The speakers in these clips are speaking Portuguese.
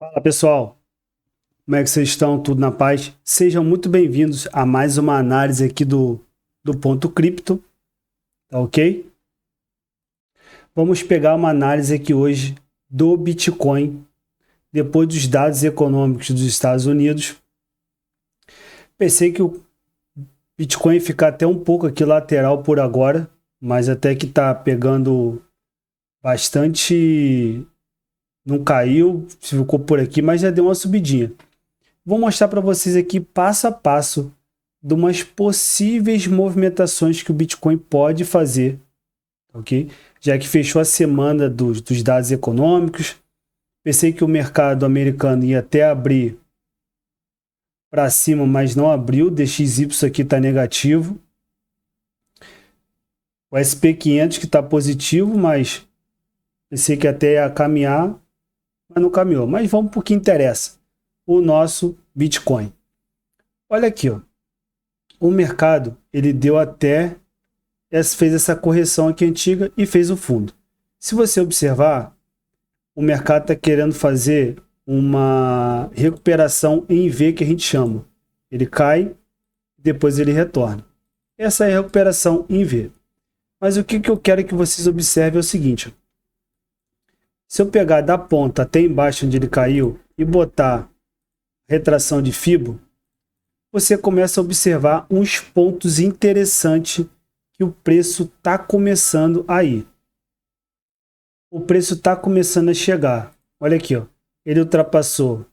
Fala pessoal, como é que vocês estão? Tudo na paz? Sejam muito bem-vindos a mais uma análise aqui do Ponto Cripto, tá ok? Vamos pegar uma análise aqui hoje do Bitcoin, depois dos dados econômicos dos Estados Unidos. Pensei que o Bitcoin ia ficar até um pouco aqui lateral por agora, mas até que tá pegando bastante. Não caiu, ficou por aqui, mas já deu uma subidinha. Vou mostrar para vocês aqui passo a passo de umas possíveis movimentações que o Bitcoin pode fazer, ok? Já que fechou a semana dos dados econômicos, pensei que o mercado americano ia até abrir para cima, mas não abriu, o DXY aqui está negativo. O SP500 que está positivo, mas pensei que até ia caminhar, mas não caminhou. Mas vamos para o que interessa, o nosso Bitcoin. Olha aqui, ó. O mercado ele deu até fez essa correção aqui antiga e fez o fundo. Se você observar, o mercado está querendo fazer uma recuperação em V que a gente chama. Ele cai, depois ele retorna. Essa é a recuperação em V. Mas o que eu quero que vocês observem é o seguinte. Se eu pegar da ponta até embaixo onde ele caiu e botar retração de Fibo, você começa a observar uns pontos interessantes que o preço está começando a ir. O preço está começando a chegar. Olha aqui, ó. Ele ultrapassou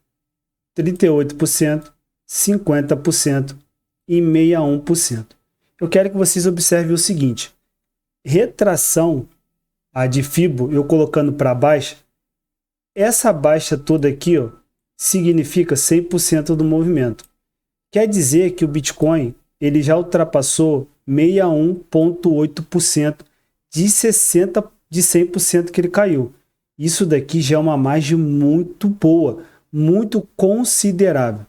38%, 50% e 61%. Eu quero que vocês observem o seguinte. Retração, a de Fibo, eu colocando para baixo, essa baixa toda aqui, ó, significa 100% do movimento. Quer dizer que o Bitcoin ele já ultrapassou 61,8% de 100% que ele caiu. Isso daqui já é uma margem muito boa, muito considerável.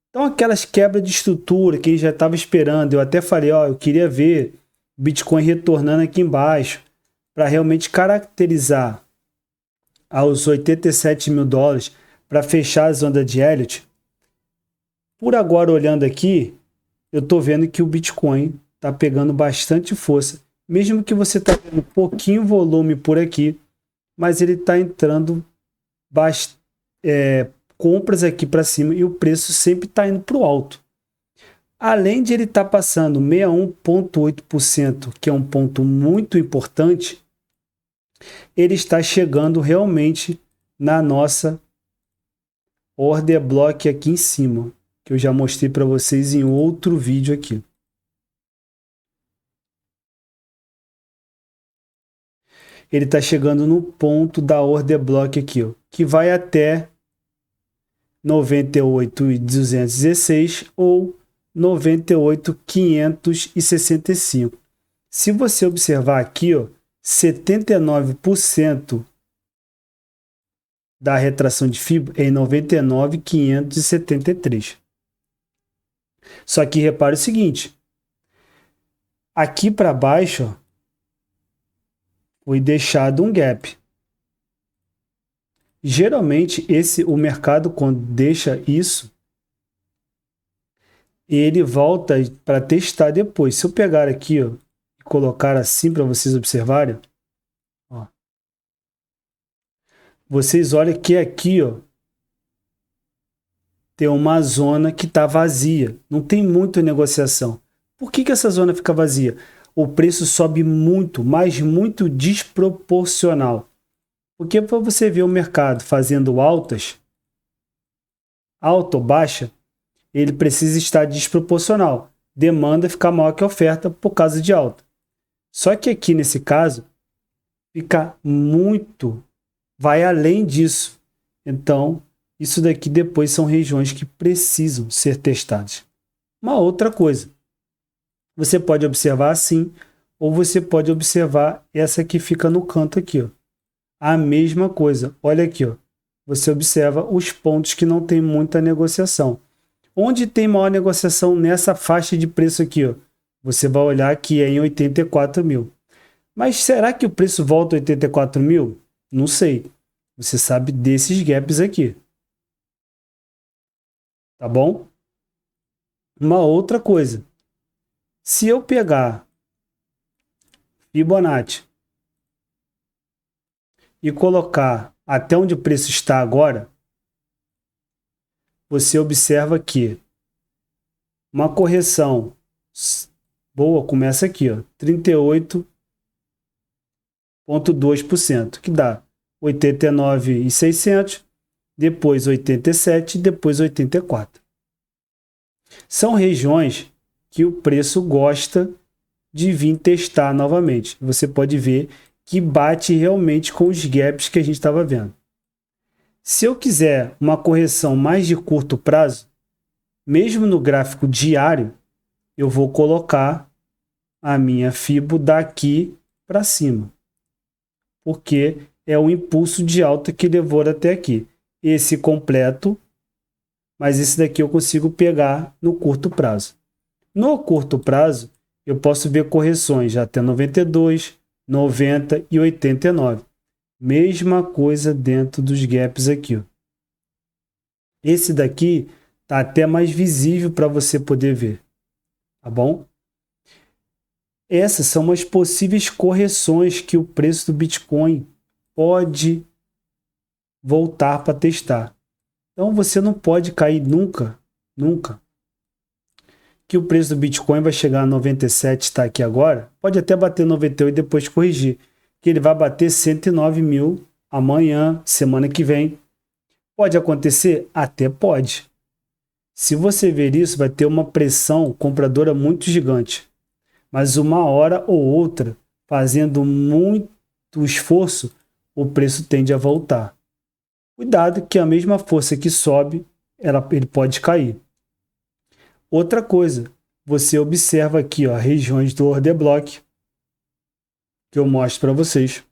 Então aquelas quebras de estrutura que ele já estava esperando, eu até falei, ó, eu queria ver o Bitcoin retornando aqui embaixo para realmente caracterizar aos 87 mil dólares para fechar a zona de Elliott. Por agora, olhando aqui, eu estou vendo que o Bitcoin está pegando bastante força, mesmo que você está vendo um pouquinho volume por aqui, mas ele está entrando compras aqui para cima e o preço sempre está indo para o alto. Além de ele estar passando 61,8%, que é um ponto muito importante, ele está chegando realmente na nossa order block aqui em cima, que eu já mostrei para vocês em outro vídeo aqui. Ele está chegando no ponto da order block aqui, ó, que vai até 98.216 ou 98.565. Se você observar aqui, ó, 79% da retração de Fibo é em 99.573. Só que repare o seguinte, aqui para baixo, ó, foi deixado um gap. Geralmente o mercado quando deixa isso, ele volta para testar depois. Se eu pegar aqui, ó, e colocar assim para vocês observarem, ó, vocês olham que aqui, ó, tem uma zona que está vazia, não tem muita negociação. Por que essa zona fica vazia? O preço sobe muito, mas muito desproporcional. Porque para você ver o mercado fazendo alta ou baixa, ele precisa estar desproporcional. Demanda ficar maior que a oferta por causa de alta. Só que aqui nesse caso, fica muito, vai além disso. Então, isso daqui depois são regiões que precisam ser testadas. Uma outra coisa, você pode observar assim, ou você pode observar essa que fica no canto aqui, ó. A mesma coisa, olha aqui, ó. Você observa os pontos que não tem muita negociação. Onde tem maior negociação nessa faixa de preço aqui, ó, você vai olhar que é em 84 mil. Mas será que o preço volta a 84 mil? Não sei. Você sabe desses gaps aqui. tá bom? Uma outra coisa, se eu pegar Fibonacci e colocar até onde o preço está agora, você observa que uma correção boa começa aqui, ó, 38,2%, que dá 89.600, depois 87, depois 84. São regiões que o preço gosta de vir testar novamente. Você pode ver que bate realmente com os gaps que a gente estava vendo. Se eu quiser uma correção mais de curto prazo, mesmo no gráfico diário, eu vou colocar a minha Fibo daqui para cima, porque é o impulso de alta que levou até aqui. Esse completo, mas esse daqui eu consigo pegar no curto prazo. No curto prazo, eu posso ver correções até 92, 90 e 89. Mesma coisa dentro dos gaps aqui, ó. Esse daqui tá até mais visível para você poder ver, tá bom? Essas são as possíveis correções que o preço do Bitcoin pode voltar para testar. Então você não pode cair nunca, nunca, que o preço do Bitcoin vai chegar a 97, está aqui agora, pode até bater 98 e depois corrigir, que ele vai bater 109 mil amanhã, semana que vem. Pode acontecer? Até pode. Se você ver isso, vai ter uma pressão compradora muito gigante. Mas uma hora ou outra, fazendo muito esforço, o preço tende a voltar. Cuidado que a mesma força que sobe, ele pode cair. Outra coisa, você observa aqui, ó, regiões do order block, que eu mostro para vocês.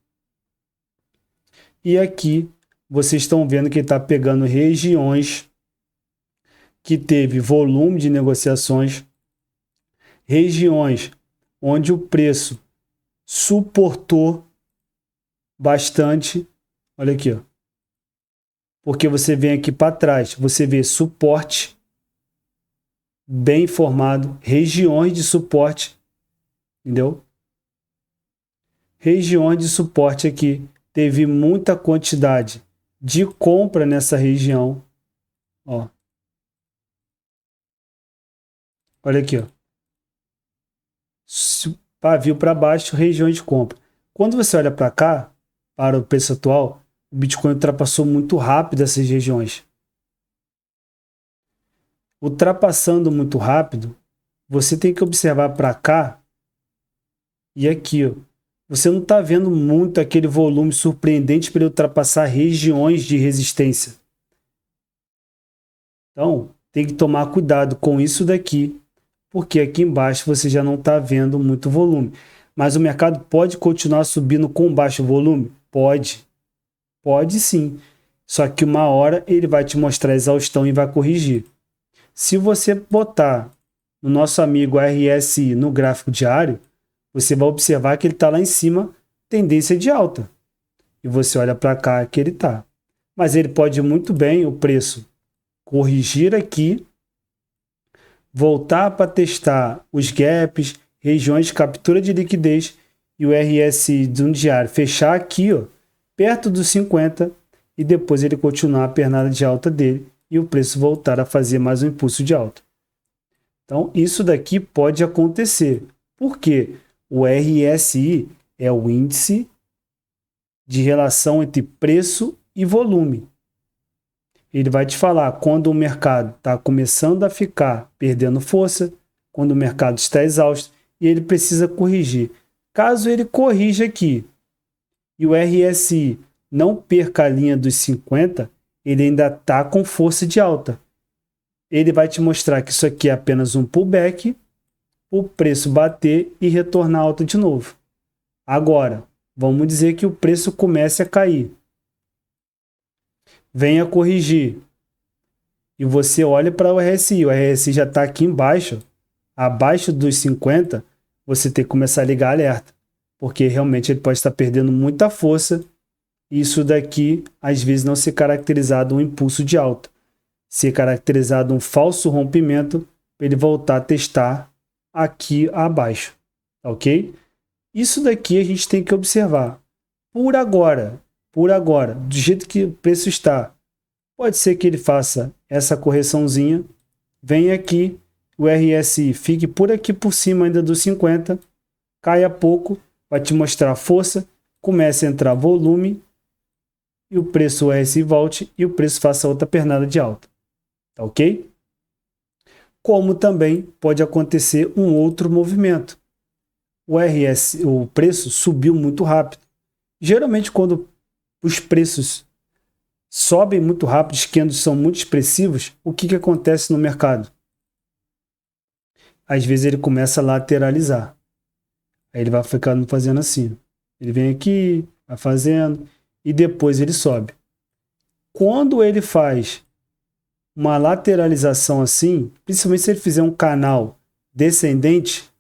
E aqui, vocês estão vendo que ele está pegando regiões que teve volume de negociações, regiões onde o preço suportou bastante. Olha aqui, ó. Porque você vem aqui para trás, você vê suporte bem formado, regiões de suporte, entendeu? Regiões de suporte aqui, teve muita quantidade de compra nessa região, ó. Olha aqui, ó. Pavio para baixo, regiões de compra. Quando você olha para cá, para o preço atual, o Bitcoin ultrapassou muito rápido essas regiões. Ultrapassando muito rápido, você tem que observar para cá e aqui, ó. Você não está vendo muito aquele volume surpreendente para ele ultrapassar regiões de resistência. Então, tem que tomar cuidado com isso daqui, porque aqui embaixo você já não está vendo muito volume. Mas o mercado pode continuar subindo com baixo volume? Pode. Pode sim. Só que uma hora ele vai te mostrar a exaustão e vai corrigir. Se você botar no nosso amigo RSI no gráfico diário, você vai observar que ele está lá em cima, tendência de alta. E você olha para cá que ele está. Mas ele pode muito bem, o preço, corrigir aqui, voltar para testar os gaps, regiões de captura de liquidez e o RSI de um diário fechar aqui, ó, perto dos 50 e depois ele continuar a pernada de alta dele e o preço voltar a fazer mais um impulso de alta. Então, isso daqui pode acontecer. Por quê? O RSI é o índice de relação entre preço e volume. Ele vai te falar quando o mercado está começando a ficar perdendo força, quando o mercado está exausto e ele precisa corrigir. Caso ele corrija aqui e o RSI não perca a linha dos 50, ele ainda está com força de alta. Ele vai te mostrar que isso aqui é apenas um pullback, o preço bater e retornar alta de novo. Agora, vamos dizer que o preço comece a cair. Venha corrigir. E você olha para o RSI já está aqui embaixo, abaixo dos 50, você tem que começar a ligar alerta. Porque realmente ele pode estar perdendo muita força e isso daqui, às vezes, não ser caracterizado um impulso de alta. ser caracterizado um falso rompimento para ele voltar a testar aqui abaixo, ok? Isso daqui a gente tem que observar. Por agora, do jeito que o preço está, pode ser que ele faça essa correçãozinha, venha aqui, o RSI fique por aqui por cima ainda dos 50, caia pouco, vai te mostrar força, comece a entrar volume, e o preço, o RSI volte e o preço faça outra pernada de alta. Tá ok? Como também pode acontecer um outro movimento. O preço subiu muito rápido. Geralmente, quando os preços sobem muito rápido, os candles são muito expressivos, o que acontece no mercado? Às vezes ele começa a lateralizar. Aí ele vai ficando fazendo assim. Ele vem aqui, vai fazendo, e depois ele sobe. Quando ele faz uma lateralização assim, principalmente se ele fizer um canal descendente,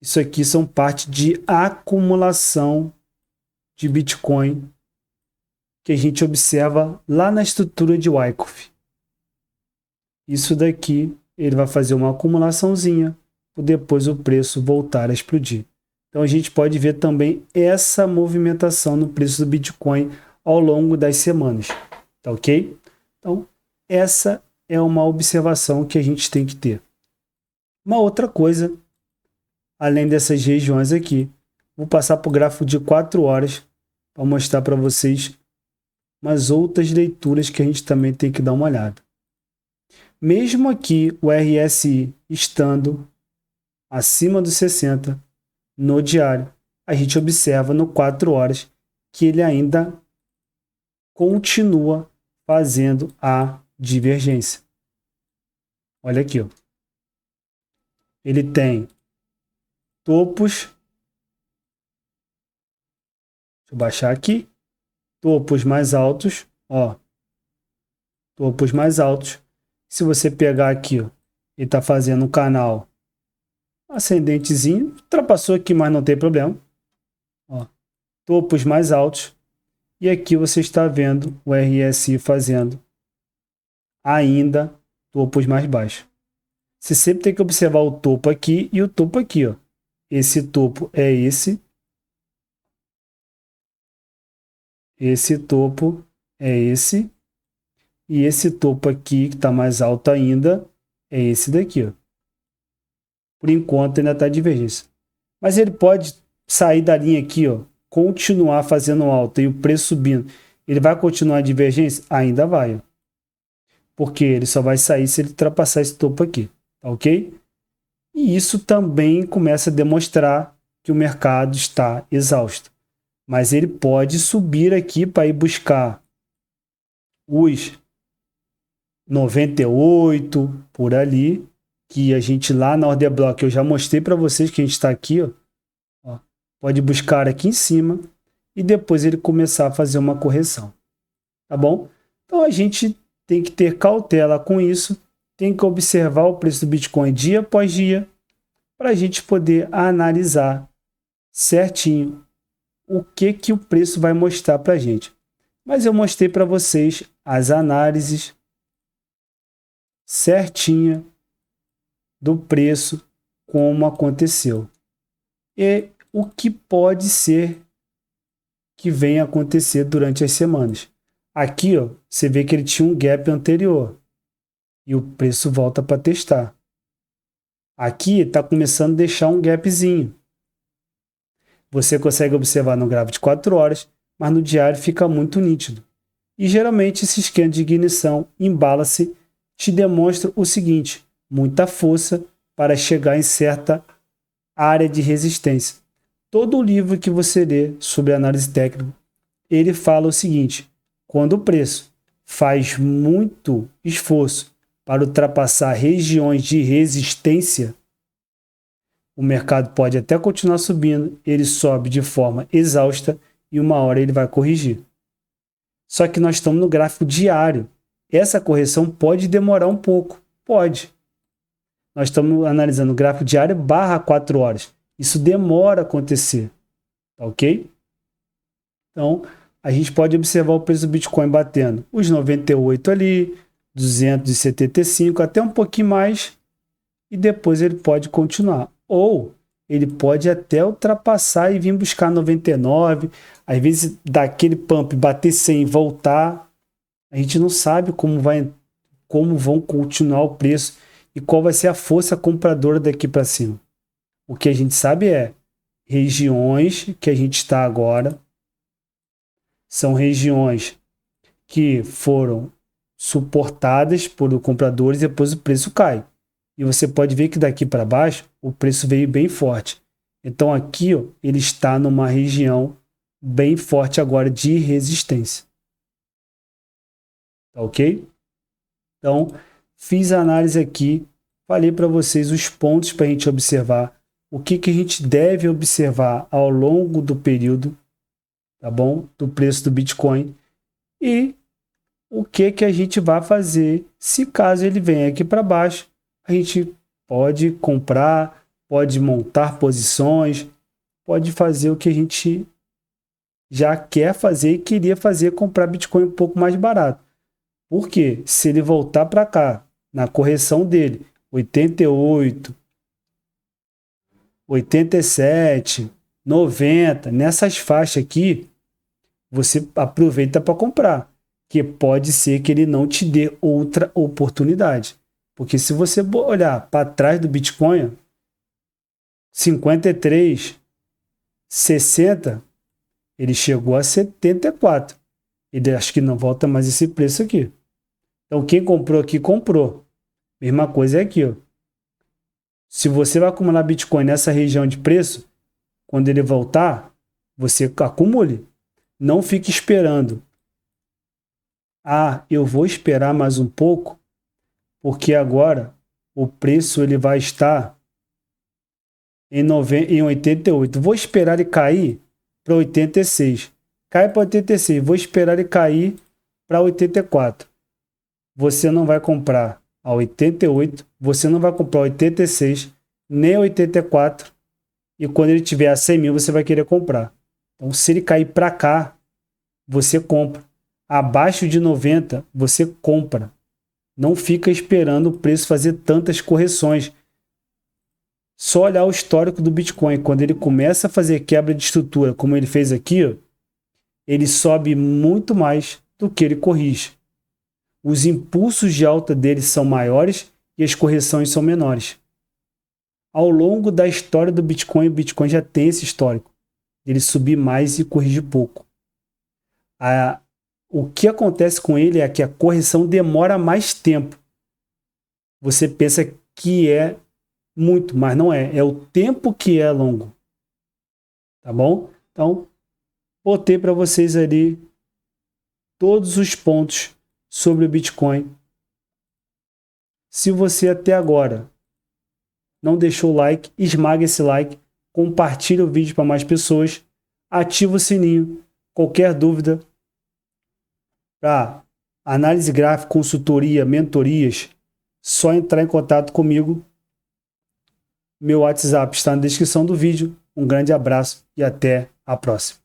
isso aqui são parte de acumulação de Bitcoin que a gente observa lá na estrutura de Wyckoff. Isso daqui, ele vai fazer uma acumulaçãozinha, para depois o preço voltar a explodir. Então a gente pode ver também essa movimentação no preço do Bitcoin ao longo das semanas, tá ok? Então essa é uma observação que a gente tem que ter. Uma outra coisa, além dessas regiões aqui, vou passar para o gráfico de 4 horas para mostrar para vocês umas outras leituras que a gente também tem que dar uma olhada. Mesmo aqui o RSI estando acima dos 60 no diário, a gente observa no 4 horas que ele ainda continua fazendo a divergência. Olha aqui, ó. Ele tem topos. Deixa eu baixar aqui. Topos mais altos, ó. Topos mais altos. Se você pegar aqui, ó, ele está fazendo um canal ascendentezinho, ultrapassou aqui, mas não tem problema. Ó, topos mais altos. E aqui você está vendo o RSI fazendo ainda topos mais baixos. Você sempre tem que observar o topo aqui e o topo aqui, ó. Esse topo é esse. Esse topo é esse. E esse topo aqui, que está mais alto ainda, é esse daqui, ó. Por enquanto ainda está divergência. Mas ele pode sair da linha aqui, ó, continuar fazendo alta e o preço subindo. Ele vai continuar a divergência? Ainda vai, ó. Porque ele só vai sair se ele ultrapassar esse topo aqui, tá ok? E isso também começa a demonstrar que o mercado está exausto. Mas ele pode subir aqui para ir buscar os 98 por ali, que a gente lá na Order Block, eu já mostrei para vocês que a gente está aqui, ó, pode buscar aqui em cima e depois ele começar a fazer uma correção, tá bom? Então a gente tem que ter cautela com isso, tem que observar o preço do Bitcoin dia após dia, para a gente poder analisar certinho o que o preço vai mostrar para a gente. Mas eu mostrei para vocês as análises certinha do preço, como aconteceu. E o que pode ser que venha acontecer durante as semanas. Aqui, ó, você vê que ele tinha um gap anterior e o preço volta para testar. Aqui está começando a deixar um gapzinho. Você consegue observar no gráfico de 4 horas, mas no diário fica muito nítido. E geralmente esse esquema de ignição embala-se te demonstra o seguinte: muita força para chegar em certa área de resistência. Todo o livro que você lê sobre análise técnica, ele fala o seguinte: quando o preço faz muito esforço para ultrapassar regiões de resistência, o mercado pode até continuar subindo, ele sobe de forma exausta e uma hora ele vai corrigir. Só que nós estamos no gráfico diário. Essa correção pode demorar um pouco. Pode. Nós estamos analisando o gráfico diário / 4 horas. Isso demora a acontecer. Tá ok? Então, a gente pode observar o preço do Bitcoin batendo os 98 ali, 275, até um pouquinho mais, e depois ele pode continuar. Ou ele pode até ultrapassar e vir buscar 99, às vezes dar aquele pump, bater 100 e voltar. A gente não sabe como vão continuar o preço e qual vai ser a força compradora daqui para cima. O que a gente sabe é regiões que a gente está agora são regiões que foram suportadas por compradores e depois o preço cai. E você pode ver que daqui para baixo o preço veio bem forte. Então aqui ó, ele está numa região bem forte agora de resistência. Tá ok? Então fiz a análise aqui, falei para vocês os pontos para a gente observar, o que a gente deve observar ao longo do período, tá bom? Do preço do Bitcoin e o que a gente vai fazer se caso ele venha aqui para baixo. A gente pode comprar, pode montar posições, pode fazer o que a gente já quer fazer e queria fazer, comprar Bitcoin um pouco mais barato. Porque se ele voltar para cá, na correção dele, 88, 87, 90, nessas faixas aqui, você aproveita para comprar, que pode ser que ele não te dê outra oportunidade. Porque se você olhar para trás do Bitcoin, 53, 60, ele chegou a 74. Ele acho que não volta mais esse preço aqui. Então quem comprou aqui, comprou. Mesma coisa é aqui, ó. Se você vai acumular Bitcoin nessa região de preço, quando ele voltar, você acumule. Não fique esperando. Ah, eu vou esperar mais um pouco, porque agora o preço ele vai estar em 88. Vou esperar ele cair para 86. Cai para 86. Vou esperar ele cair para 84. Você não vai comprar a 88, você não vai comprar a 86, nem a 84. E quando ele tiver a 100 mil, você vai querer comprar. Então, se ele cair para cá, você compra. Abaixo de 90, você compra. Não fica esperando o preço fazer tantas correções. Só olhar o histórico do Bitcoin. Quando ele começa a fazer quebra de estrutura, como ele fez aqui, ó, ele sobe muito mais do que ele corrige. Os impulsos de alta dele são maiores e as correções são menores. Ao longo da história do Bitcoin, o Bitcoin já tem esse histórico. Ele subir mais e corrigir pouco. O que acontece com ele é que a correção demora mais tempo. Você pensa que é muito, mas não é. É o tempo que é longo. Tá bom? Então, botei para vocês ali todos os pontos sobre o Bitcoin. Se você até agora não deixou o like, esmaga esse like, compartilha o vídeo para mais pessoas, ativa o sininho. Qualquer dúvida para análise gráfica, consultoria, mentorias, só entrar em contato comigo. Meu WhatsApp está na descrição do vídeo. Um grande abraço e até a próxima.